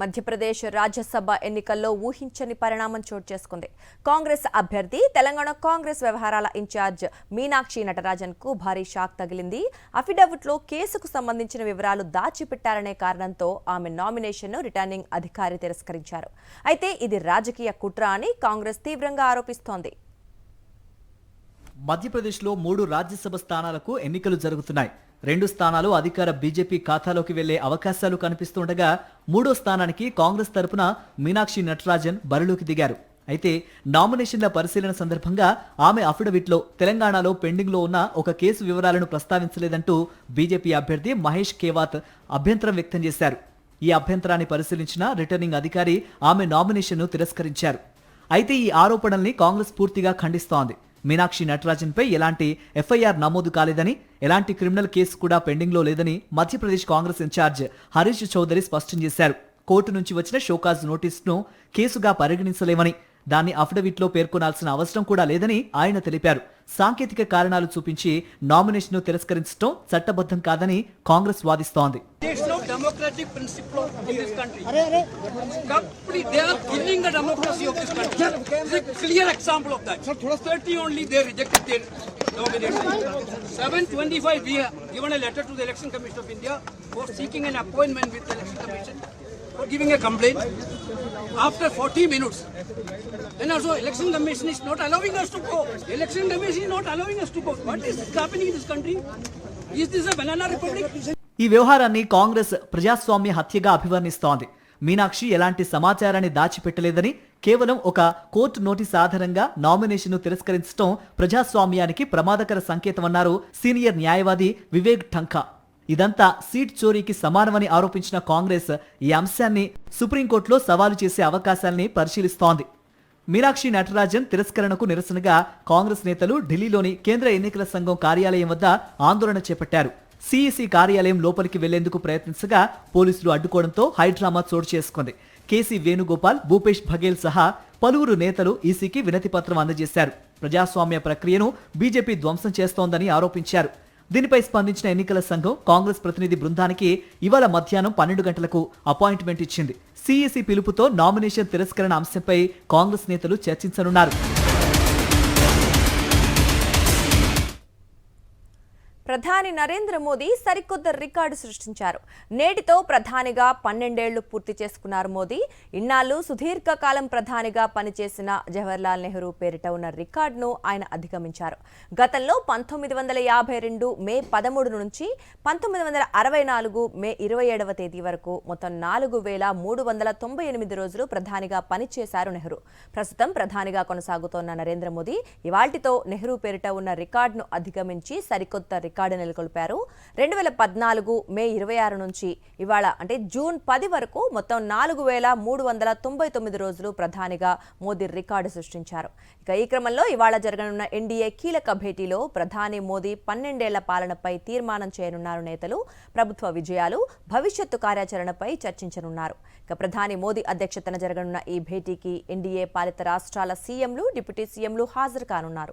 మధ్యప్రదేశ్ రాజ్యసభ ఎన్నికల్లో ఊహించని పరిణామం చోటు చేసుకుంది. కాంగ్రెస్ అభ్యర్థి తెలంగాణ కాంగ్రెస్ వ్యవహారాల ఇన్ఛార్జ్ మీనాక్షి నటరాజన్కు భారీ షాక్ తగిలింది. అఫిడవిట్లో కేసుకు సంబంధించిన వివరాలు దాచిపెట్టారనే కారణంతో ఆమె నామినేషన్ను రిటర్నింగ్ అధికారి తిరస్కరించారు. అయితే ఇది రాజకీయ కుట్ర అని కాంగ్రెస్ తీవ్రంగా ఆరోపిస్తోంది. మధ్యప్రదేశ్లో 3 రాజ్యసభ స్థానాలకు ఎన్నికలు జరుగుతున్నాయి. 2 స్థానాలు అధికార బీజేపీ ఖాతాలోకి వెళ్లే అవకాశాలు కనిపిస్తుండగా 3వ స్థానానికి కాంగ్రెస్ తరపున మీనాక్షి నటరాజన్ బరిలోకి దిగారు. అయితే నామినేషన్ల పరిశీలన సందర్భంగా ఆమె అఫిడవిట్లో తెలంగాణలో పెండింగ్లో ఉన్న ఒక కేసు వివరాలను ప్రస్తావించలేదంటూ బీజేపీ అభ్యర్థి మహేష్ కేవాత్ అభ్యంతరం వ్యక్తం చేశారు. ఈ అభ్యంతరాన్ని పరిశీలించిన రిటర్నింగ్ అధికారి ఆమె నామినేషన్ను తిరస్కరించారు. అయితే ఈ ఆరోపణల్ని కాంగ్రెస్ పూర్తిగా ఖండిస్తోంది. మీనాక్షి నటరాజన్పై ఎలాంటి ఎఫ్ఐఆర్ నమోదు కాలేదని, ఎలాంటి క్రిమినల్ కేసు కూడా పెండింగ్లో లేదని మధ్యప్రదేశ్ కాంగ్రెస్ ఇన్ఛార్జ్ హరీష్ చౌదరి స్పష్టం చేశారు. కోర్టు నుంచి వచ్చిన షోకాజ్ నోటీసును కేసుగా పరిగణించలేమని, దాన్ని అఫిడవిట్లో పేర్కొనాల్సిన అవసరం కూడా లేదని ఆయన తెలిపారు. సాంకేతిక కారణాలు చూపించి నామినేషన్ను తిరస్కరించడం చట్టబద్ధం కాదని Congress వాదిస్తోంది. Democratic principle of this country. They are killing the democracy of this country. This is a clear example of that. 30 only they rejected their nomination. 725 we have given a letter to the Election Commission of India for seeking an appointment with the Election Commission for giving a complaint. After 40 minutes, then also Election Commission is not allowing us to go. Election Commission is not allowing us to go. What is happening in this country? Is this a banana republic? ఈ వ్యవహారాన్ని కాంగ్రెస్ ప్రజాస్వామ్య హత్యగా అభివర్ణిస్తోంది. మీనాక్షి ఎలాంటి సమాచారాన్ని దాచిపెట్టలేదని, కేవలం ఒక court notice ఆధారంగా నామినేషన్ను తిరస్కరించడం ప్రజాస్వామ్యానికి ప్రమాదకర సంకేతమన్నారు సీనియర్ న్యాయవాది వివేక్ ఠంకా. ఇదంతా సీట్ చోరీకి సమానమని ఆరోపించిన కాంగ్రెస్ ఈ అంశాన్ని సుప్రీంకోర్టులో సవాలు చేసే అవకాశాల్ని పరిశీలిస్తోంది. మీనాక్షి నటరాజన్ తిరస్కరణకు నిరసనగా కాంగ్రెస్ నేతలు ఢిల్లీలోని కేంద్ర ఎన్నికల సంఘం కార్యాలయం వద్ద ఆందోళన చేపట్టారు. సిఈసి కార్యాలయం లోపలికి వెళ్లేందుకు ప్రయత్నించగా పోలీసులు అడ్డుకోవడంతో హైడ్రామా చోటు చేసుకుంది. కేసీ వేణుగోపాల్, భూపేష్ బఘేల్ సహా పలువురు నేతలు ఈసీకి వినతి పత్రం అందజేశారు. ప్రజాస్వామ్య ప్రక్రియను బీజేపీ ధ్వంసం చేస్తోందని ఆరోపించారు. దీనిపై స్పందించిన ఎన్నికల సంఘం కాంగ్రెస్ ప్రతినిధి బృందానికి ఇవాళ మధ్యాహ్నం 12 గంటలకు అపాయింట్మెంట్ ఇచ్చింది. సిఈసి పిలుపుతో నామినేషన్ తిరస్కరణ అంశంపై కాంగ్రెస్ నేతలు చర్చించనున్నారు. ప్రధాని నరేంద్ర మోదీ సరికొత్త రికార్డు సృష్టించారు. నేటితో ప్రధానిగా 12 ఏళ్లు పూర్తి చేసుకున్నారు మోదీ. ఇన్నాళ్లు సుదీర్ఘకాలం ప్రధానిగా పనిచేసిన జవహర్లాల్ నెహ్రూ పేరిట ఉన్న రికార్డును ఆయన అధిగమించారు. గతంలో 1952 మే 13 నుంచి 1964 మే 27వ తేదీ వరకు మొత్తం 4398 రోజులు ప్రధానిగా పనిచేశారు నెహ్రూ. ప్రస్తుతం ప్రధానిగా కొనసాగుతోన్న నరేంద్ర మోదీ ఇవాళ్టితో నెహ్రూ పేరిట ఉన్న రికార్డును అధిగమించి సరికొత్త రికార్డు నెలకొల్పారు. 2014 మే 26 నుంచి ఇవాళ అంటే జూన్ 10 వరకు మొత్తం 4399 రోజులు ప్రధానిగా మోదీ రికార్డు సృష్టించారు. ఇక ఈ క్రమంలో ఇవాళ జరగనున్న ఎన్డీఏ కీలక భేటీలో ప్రధాని మోదీ 12 ఏళ్ల పాలనపై తీర్మానం చేయనున్నారు. నేతలు ప్రభుత్వ విజయాలు, భవిష్యత్తు కార్యాచరణపై చర్చించనున్నారు. ఇక ప్రధాని మోదీ అధ్యక్షతన జరగనున్న ఈ భేటీకి ఎన్డీఏ పాలిత రాష్ట్రాల సీఎంలు, డిప్యూటీ సీఎంలు హాజరు కానున్నారు.